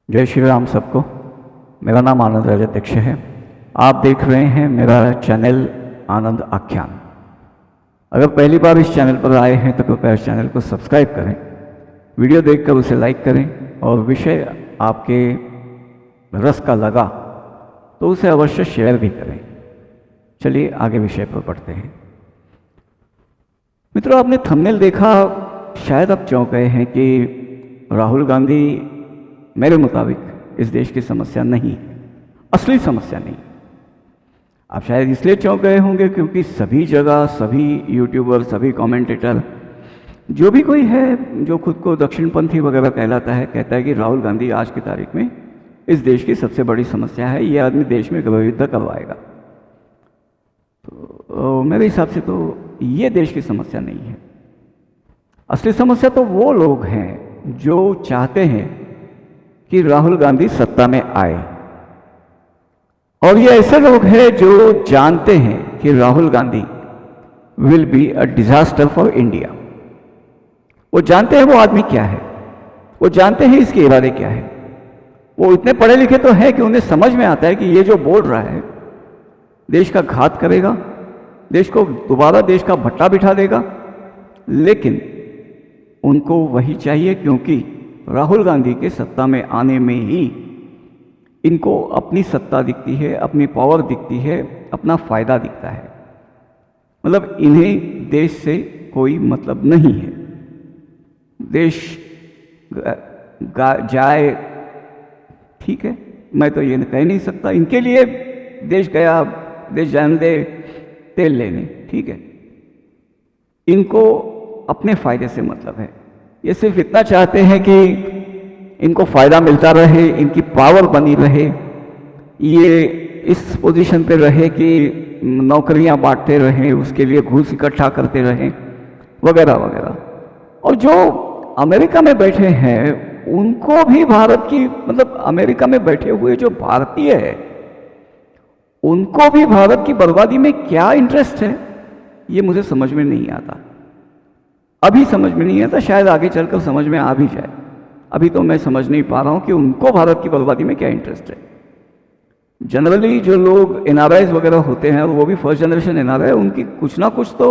जय श्री राम सबको। मेरा नाम आनंद राजाध्यक्ष है। आप देख रहे हैं मेरा चैनल आनंद आख्यान। अगर पहली बार इस चैनल पर आए हैं तो कृपया इस चैनल को सब्सक्राइब करें, वीडियो देखकर उसे लाइक करें और विषय आपके रस का लगा तो उसे अवश्य शेयर भी करें। चलिए आगे विषय पर बढ़ते हैं। मित्रों, आपने थंबनेल देखा, शायद आप चौंक गए हैं कि राहुल गांधी मेरे मुताबिक इस देश की समस्या नहीं है, असली समस्या नहीं। आप शायद इसलिए चौंक गए होंगे क्योंकि सभी जगह सभी यूट्यूबर, सभी कमेंटेटर, जो भी कोई है जो खुद को दक्षिणपंथी वगैरह कहलाता है, कहता है कि राहुल गांधी आज की तारीख में इस देश की सबसे बड़ी समस्या है, ये आदमी देश में गृह युद्ध करवाएगा। तो मेरे हिसाब से तो ये देश की समस्या नहीं है। असली समस्या तो वो लोग हैं जो चाहते हैं कि राहुल गांधी सत्ता में आए, और ये ऐसे लोग हैं जो जानते हैं कि Rahul Gandhi will be a disaster for India. वो जानते हैं वो आदमी क्या है, वो जानते हैं इसके इरादे क्या है। वो इतने पढ़े लिखे तो हैं कि उन्हें समझ में आता है कि ये जो बोल रहा है देश का घात करेगा, देश को दोबारा देश का भट्टा बिठा देगा। लेकिन उनको वही चाहिए क्योंकि राहुल गांधी के सत्ता में आने में ही इनको अपनी सत्ता दिखती है, अपनी पावर दिखती है, अपना फायदा दिखता है। मतलब इन्हें देश से कोई मतलब नहीं है। देश जाए ठीक है, मैं तो ये कह नहीं सकता। इनके लिए देश गया, देश जाने दे, तेल लेने, ठीक है। इनको अपने फायदे से मतलब है। ये सिर्फ इतना चाहते हैं कि इनको फायदा मिलता रहे, इनकी पावर बनी रहे, ये इस पोजीशन पे रहे कि नौकरियां बांटते रहें, उसके लिए घूस इकट्ठा करते रहें वगैरह वगैरह। और जो अमेरिका में बैठे हैं उनको भी भारत की, मतलब अमेरिका में बैठे हुए जो भारतीय है उनको भी भारत की बर्बादी में क्या इंटरेस्ट है, ये मुझे समझ में नहीं आता। अभी समझ में नहीं आता, शायद आगे चलकर समझ में आ भी जाए। अभी तो मैं समझ नहीं पा रहा हूं कि उनको भारत की बर्बादी में क्या इंटरेस्ट है। जनरली जो लोग एनआरआईज वगैरह होते हैं, और वो भी फर्स्ट जनरेशन एनआरआई, उनकी कुछ ना कुछ तो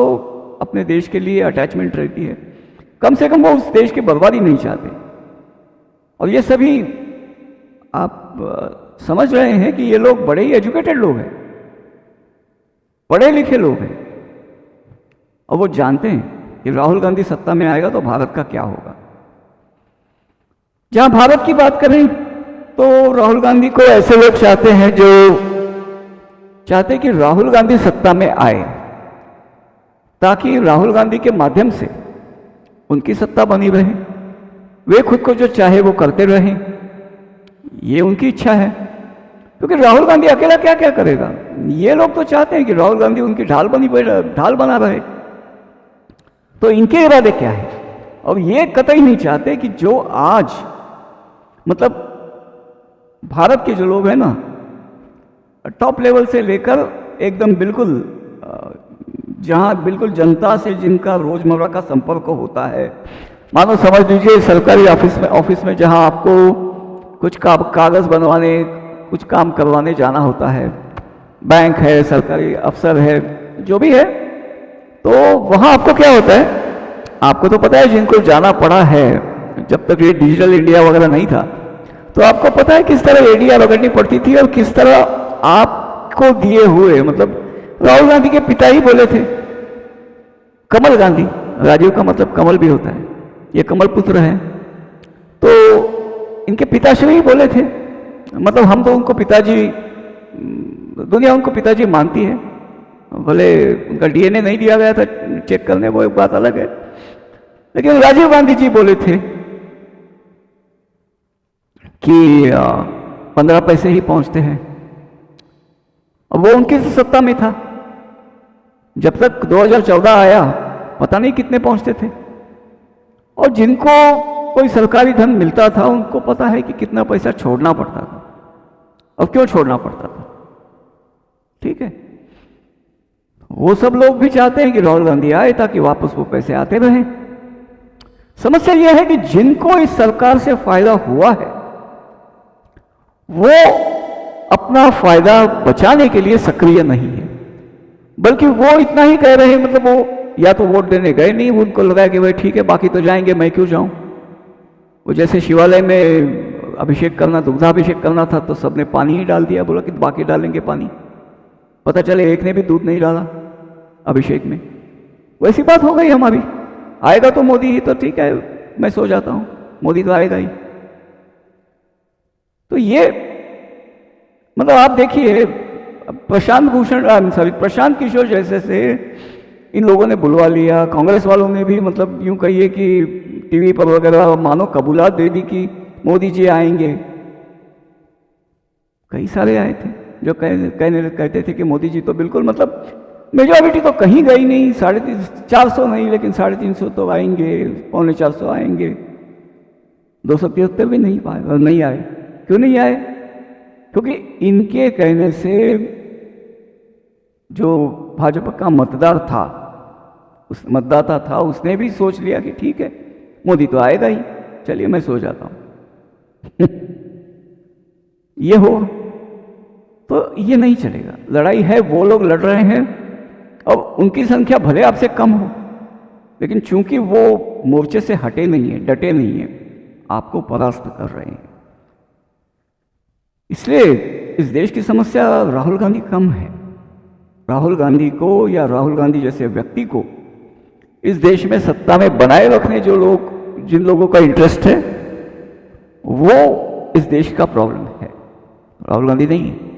अपने देश के लिए अटैचमेंट रहती है। कम से कम वो उस देश की बर्बादी नहीं चाहते। और ये सभी आप समझ रहे हैं कि ये लोग बड़े ही एजुकेटेड लोग हैं, पढ़े लिखे लोग हैं, और वो जानते हैं कि राहुल गांधी सत्ता में आएगा तो भारत का क्या होगा। जहां भारत की बात करें तो राहुल गांधी को ऐसे लोग चाहते हैं जो चाहते कि राहुल गांधी सत्ता में आए ताकि राहुल गांधी के माध्यम से उनकी सत्ता बनी रहे, वे खुद को जो चाहे वो करते रहें। ये उनकी इच्छा है, क्योंकि राहुल गांधी अकेला क्या क्या करेगा। ये लोग तो चाहते हैं कि राहुल गांधी उनकी ढाल बना रहे। तो इनके इरादे क्या है। और ये कतई नहीं चाहते कि जो आज मतलब भारत के जो लोग हैं ना, टॉप लेवल से लेकर एकदम बिल्कुल जहां बिल्कुल जनता से जिनका रोजमर्रा का संपर्क होता है, मानो समझ लीजिए सरकारी ऑफिस में जहां आपको कुछ कागज बनवाने, कुछ काम करवाने जाना होता है, बैंक है, सरकारी अफसर है, जो भी है, तो वहां आपको क्या होता है, आपको तो पता है, जिनको जाना पड़ा है, जब तक ये डिजिटल इंडिया वगैरह नहीं था, तो आपको पता है किस तरह एडीआर रगड़नी पड़ती थी और किस तरह आपको दिए हुए, मतलब राहुल गांधी के पिता ही बोले थे, कमल गांधी, राजीव का मतलब कमल भी होता है, ये कमल पुत्र है, तो इनके पिताश्री ही बोले थे, मतलब हम तो उनको पिताजी, दुनिया उनको पिताजी मानती है। भले उनका डीएनए नहीं दिया गया था चेक करने, वो एक बात अलग है, लेकिन राजीव गांधी जी बोले थे कि 15 पैसे ही पहुंचते हैं। और वो उनकी सत्ता में था। जब तक 2014 आया पता नहीं कितने पहुंचते थे। और जिनको कोई सरकारी धन मिलता था उनको पता है कि कितना पैसा छोड़ना पड़ता था और क्यों छोड़ना पड़ता था, ठीक है। वो सब लोग भी चाहते हैं कि राहुल गांधी आए ताकि वापस वो पैसे आते रहें। समस्या यह है कि जिनको इस सरकार से फायदा हुआ है वो अपना फायदा बचाने के लिए सक्रिय नहीं है, बल्कि वो इतना ही कह रहे हैं, मतलब वो या तो वोट देने गए नहीं, उनको लगा कि भाई ठीक है बाकी तो जाएंगे, मैं क्यों जाऊं। वो जैसे शिवालय में अभिषेक करना, दुग्धाभिषेक करना था तो सबने पानी ही डाल दिया, बोला कि बाकी डालेंगे पानी, पता चले एक ने भी दूध नहीं डाला अभिषेक में। वैसी बात हो गई हमारी। आएगा तो मोदी ही, तो ठीक है मैं सो जाता हूं, मोदी तो आएगा ही। तो ये मतलब आप देखिए, प्रशांत किशोर जैसे से इन लोगों ने बुलवा लिया, कांग्रेस वालों ने भी मतलब यूं कहिए कि टीवी पर वगैरह मानो कबूलात दे दी कि मोदी जी आएंगे। कई सारे आए थे जो कहते थे कि मोदी जी तो बिल्कुल, मतलब मेजॉरिटी तो कहीं गई नहीं, 450 नहीं लेकिन 350 तो आएंगे, 450 आएंगे, 273 भी नहीं पाए और नहीं आए। क्यों नहीं आए? क्योंकि इनके कहने से जो भाजपा का मतदाता था उसने भी सोच लिया कि ठीक है मोदी तो आएगा ही, चलिए मैं सो जाता हूं। ये हो तो ये नहीं चलेगा। लड़ाई है, वो लोग लड़ रहे हैं, अब उनकी संख्या भले आपसे कम हो, लेकिन चूंकि वो मोर्चे से हटे नहीं है, डटे नहीं है, आपको परास्त कर रहे हैं। इसलिए इस देश की समस्या राहुल गांधी कम है। राहुल गांधी को या राहुल गांधी जैसे व्यक्ति को इस देश में सत्ता में बनाए रखने जिन लोगों का इंटरेस्ट है, वो इस देश का प्रॉब्लम है, राहुल गांधी नहीं है।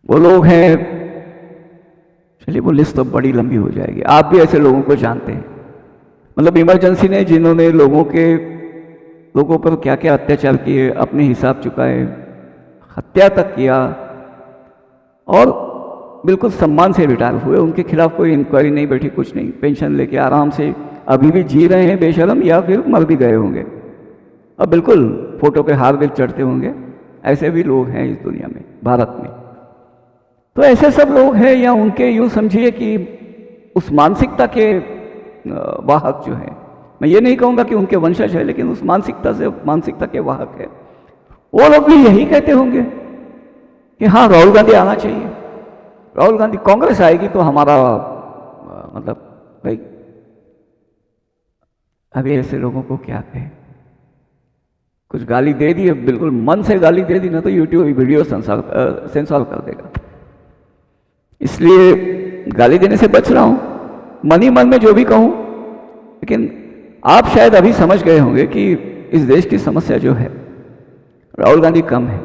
वो लोग हैं, चलिए वो लिस्ट तो बड़ी लंबी हो जाएगी, आप भी ऐसे लोगों को जानते हैं। मतलब इमरजेंसी ने जिन्होंने लोगों पर क्या क्या अत्याचार किए, अपने हिसाब चुकाए, हत्या तक किया और बिल्कुल सम्मान से रिटायर हुए, उनके खिलाफ कोई इंक्वायरी नहीं बैठी, कुछ नहीं, पेंशन लेके आराम से अभी भी जी रहे हैं बेशरम, या फिर मर भी गए होंगे, अब बिल्कुल फोटो पे हार भी चढ़ते होंगे। ऐसे भी लोग हैं इस दुनिया में, भारत में। तो ऐसे सब लोग हैं, या उनके यूँ समझिए कि उस मानसिकता के वाहक जो है, मैं ये नहीं कहूँगा कि उनके वंशज है, लेकिन उस मानसिकता के वाहक है, वो लोग भी यही कहते होंगे कि हाँ राहुल गांधी आना चाहिए, राहुल गांधी, कांग्रेस आएगी तो हमारा मतलब भाई। अभी ऐसे लोगों को क्या कहें, कुछ गाली दे दी, बिल्कुल मन से गाली दे दी ना तो यूट्यूब वीडियो सेंसर कर देगा। इसलिए गाली देने से बच रहा हूं, मन ही मन में जो भी कहूं। लेकिन आप शायद अभी समझ गए होंगे कि इस देश की समस्या जो है, राहुल गांधी कम है।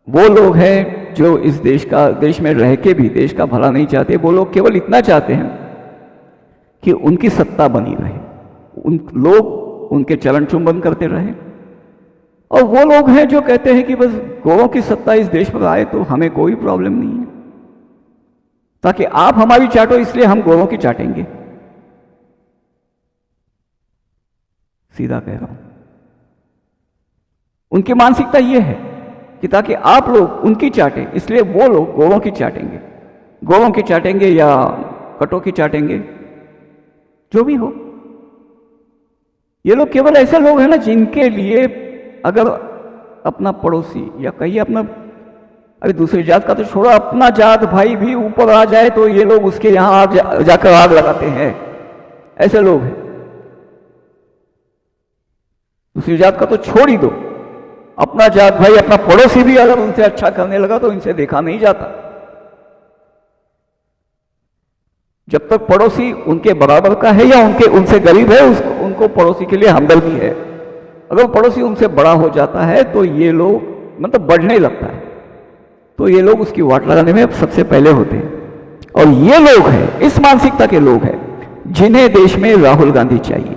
वो लोग हैं जो इस देश में रह के भी देश का भला नहीं चाहते। वो लोग केवल इतना चाहते हैं कि उनकी सत्ता बनी रहे, लोग उनके चरण चुंबन करते रहे। और वो लोग हैं जो कहते हैं कि बस गौरों की सत्ता इस देश पर आए तो हमें कोई प्रॉब्लम नहीं है, ताकि आप हमारी चाटो इसलिए हम गौरों की चाटेंगे। सीधा कह रहा हूं, उनकी मानसिकता यह है कि ताकि आप लोग उनकी चाटें, इसलिए वो लोग गौरों की चाटेंगे, गौरों की चाटेंगे या कटों की चाटेंगे, जो भी हो। ये लोग केवल ऐसे लोग हैं ना जिनके लिए अगर अपना पड़ोसी या कहिए अपना, अरे दूसरी जात का तो छोड़ो, अपना जात भाई भी ऊपर आ जाए तो ये लोग उसके यहां जाकर आग लगाते हैं। ऐसे लोग हैं। दूसरी जात का तो छोड़ ही दो, अपना जात भाई, अपना पड़ोसी भी अगर उनसे अच्छा करने लगा तो इनसे देखा नहीं जाता। जब तक पड़ोसी उनके बराबर का है या उनसे गरीब है, उनको पड़ोसी के लिए हमदर्दी है। अगर पड़ोसी उनसे बड़ा हो जाता है तो ये लोग मतलब बढ़ने लगता है, तो ये लोग उसकी वाट लगाने में सबसे पहले होते हैं। और ये लोग हैं, इस मानसिकता के लोग हैं जिन्हें देश में राहुल गांधी चाहिए।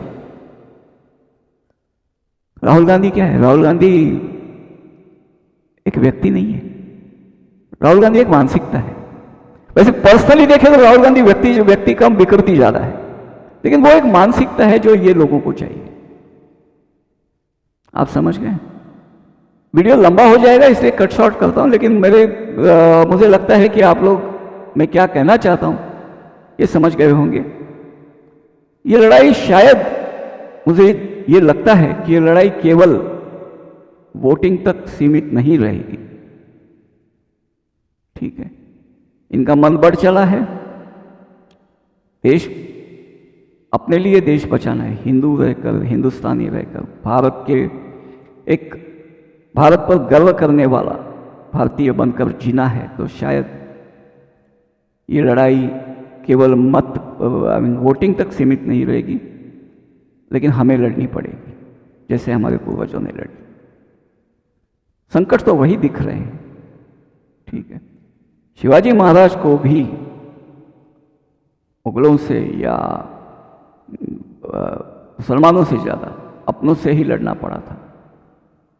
राहुल गांधी क्या है? राहुल गांधी एक व्यक्ति नहीं है, राहुल गांधी एक मानसिकता है। वैसे पर्सनली देखें तो राहुल गांधी व्यक्ति कम विकृति ज्यादा है, लेकिन वो एक मानसिकता है जो ये लोगों को चाहिए। आप समझ गए? वीडियो लंबा हो जाएगा इसलिए कट शॉर्ट करता हूं, लेकिन मुझे लगता है कि आप लोग मैं क्या कहना चाहता हूं ये समझ गए होंगे। ये लड़ाई शायद, मुझे ये लगता है कि ये लड़ाई केवल वोटिंग तक सीमित नहीं रहेगी। ठीक है, इनका मन बढ़ चला है। देश, अपने लिए देश बचाना है, हिंदू रहकर, हिंदुस्तानी रहकर, भारत पर गर्व करने वाला भारतीय बनकर जीना है, तो शायद ये लड़ाई केवल वोटिंग तक सीमित नहीं रहेगी, लेकिन हमें लड़नी पड़ेगी जैसे हमारे पूर्वजों ने लड़ी। संकट तो वही दिख रहे हैं। ठीक है, शिवाजी महाराज को भी मुगलों से या मुसलमानों से ज़्यादा अपनों से ही लड़ना पड़ा था,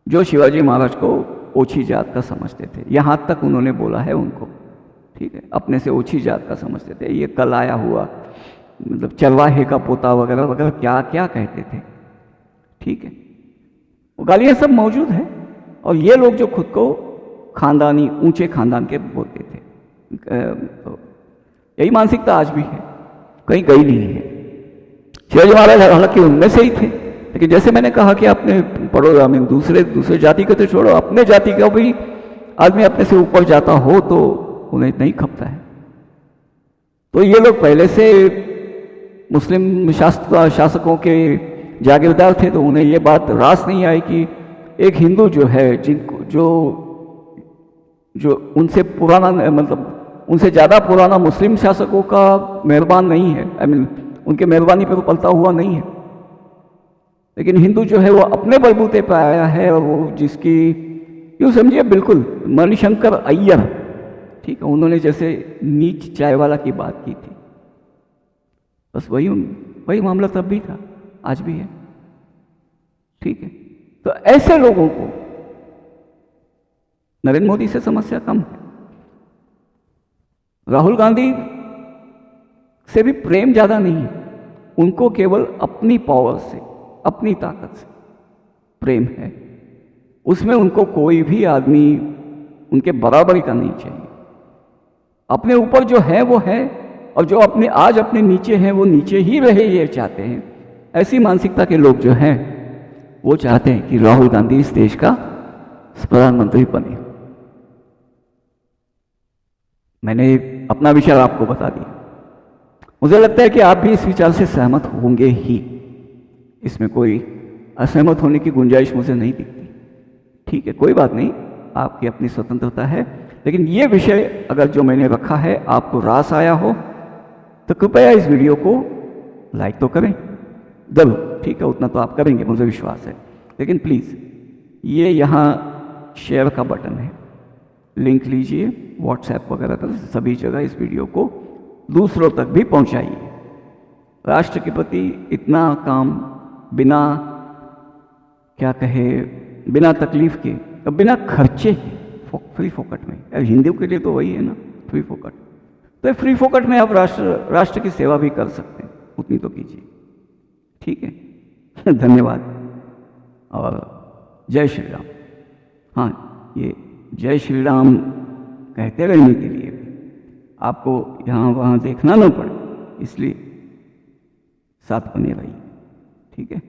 जो शिवाजी महाराज को ओछी जात का समझते थे। यहाँ तक उन्होंने बोला है उनको, ठीक है, अपने से ओछी जात का समझते थे। ये कल आया हुआ मतलब चरवाहे का पोता वगैरह वगैरह क्या क्या कहते थे। ठीक है, वो गालियाँ सब मौजूद है। और ये लोग जो खुद को खानदानी, ऊंचे खानदान के बोलते थे, तो यही मानसिकता आज भी है, कहीं गई नहीं है। शिवाजी महाराज हालांकि उनमें से ही थे, लेकिन जैसे मैंने कहा कि अपने पड़ोस में दूसरे जाति को तो छोड़ो, अपने जाति का भी आदमी अपने से ऊपर जाता हो तो उन्हें नहीं खपता है। तो ये लोग पहले से मुस्लिम शासकों के जागीरदार थे, तो उन्हें ये बात रास नहीं आई कि एक हिंदू जो है, जिनको जो उनसे पुराना, मतलब उनसे ज़्यादा पुराना मुस्लिम शासकों का मेहरबान नहीं है, उनके मेहरबानी पर तो पलता हुआ नहीं है, लेकिन हिंदू जो है वो अपने बलबूते पर आया है। और वो जिसकी यूँ समझिए बिल्कुल मणिशंकर अय्यर, ठीक है, उन्होंने जैसे नीच चाय वाला की बात की थी, बस वही मामला तब भी था, आज भी है। ठीक है, तो ऐसे लोगों को नरेंद्र मोदी से समस्या कम है। राहुल गांधी से भी प्रेम ज्यादा नहीं है, उनको केवल अपनी पावर से, अपनी ताकत से प्रेम है। उसमें उनको कोई भी आदमी उनके बराबरी का नहीं चाहिए। अपने ऊपर जो है वो है, और जो आज अपने नीचे हैं वो नीचे ही रहे, ये चाहते हैं। ऐसी मानसिकता के लोग जो हैं वो चाहते हैं कि राहुल गांधी इस देश का प्रधानमंत्री बने। मैंने अपना विचार आपको बता दिया। मुझे लगता है कि आप भी इस विचार से सहमत होंगे ही, इसमें कोई असहमत होने की गुंजाइश मुझे नहीं दिखती। ठीक है, कोई बात नहीं, आपकी अपनी स्वतंत्रता है, लेकिन ये विषय अगर जो मैंने रखा है आपको रास आया हो तो कृपया इस वीडियो को लाइक तो करें जरूर। ठीक है, उतना तो आप करेंगे, मुझे विश्वास है। लेकिन प्लीज़ ये यहाँ शेयर का बटन है, लिंक लीजिए, व्हाट्सएप वगैरह पर सभी जगह इस वीडियो को दूसरों तक भी पहुँचाइए। राष्ट्र के प्रति इतना काम बिना क्या कहे, बिना तकलीफ के, बिना खर्चे के, फ्री फोकट में, हिंदू के लिए तो वही है ना, फ्री फोकट। तो फ्री फोकट में आप राष्ट्र की सेवा भी कर सकते हैं, उतनी तो कीजिए। ठीक है धन्यवाद और जय श्री राम। हाँ, ये जय श्री राम कहते रहने के लिए आपको यहाँ वहाँ देखना ना पड़े, इसलिए साथ बने रहिए। ठीक है।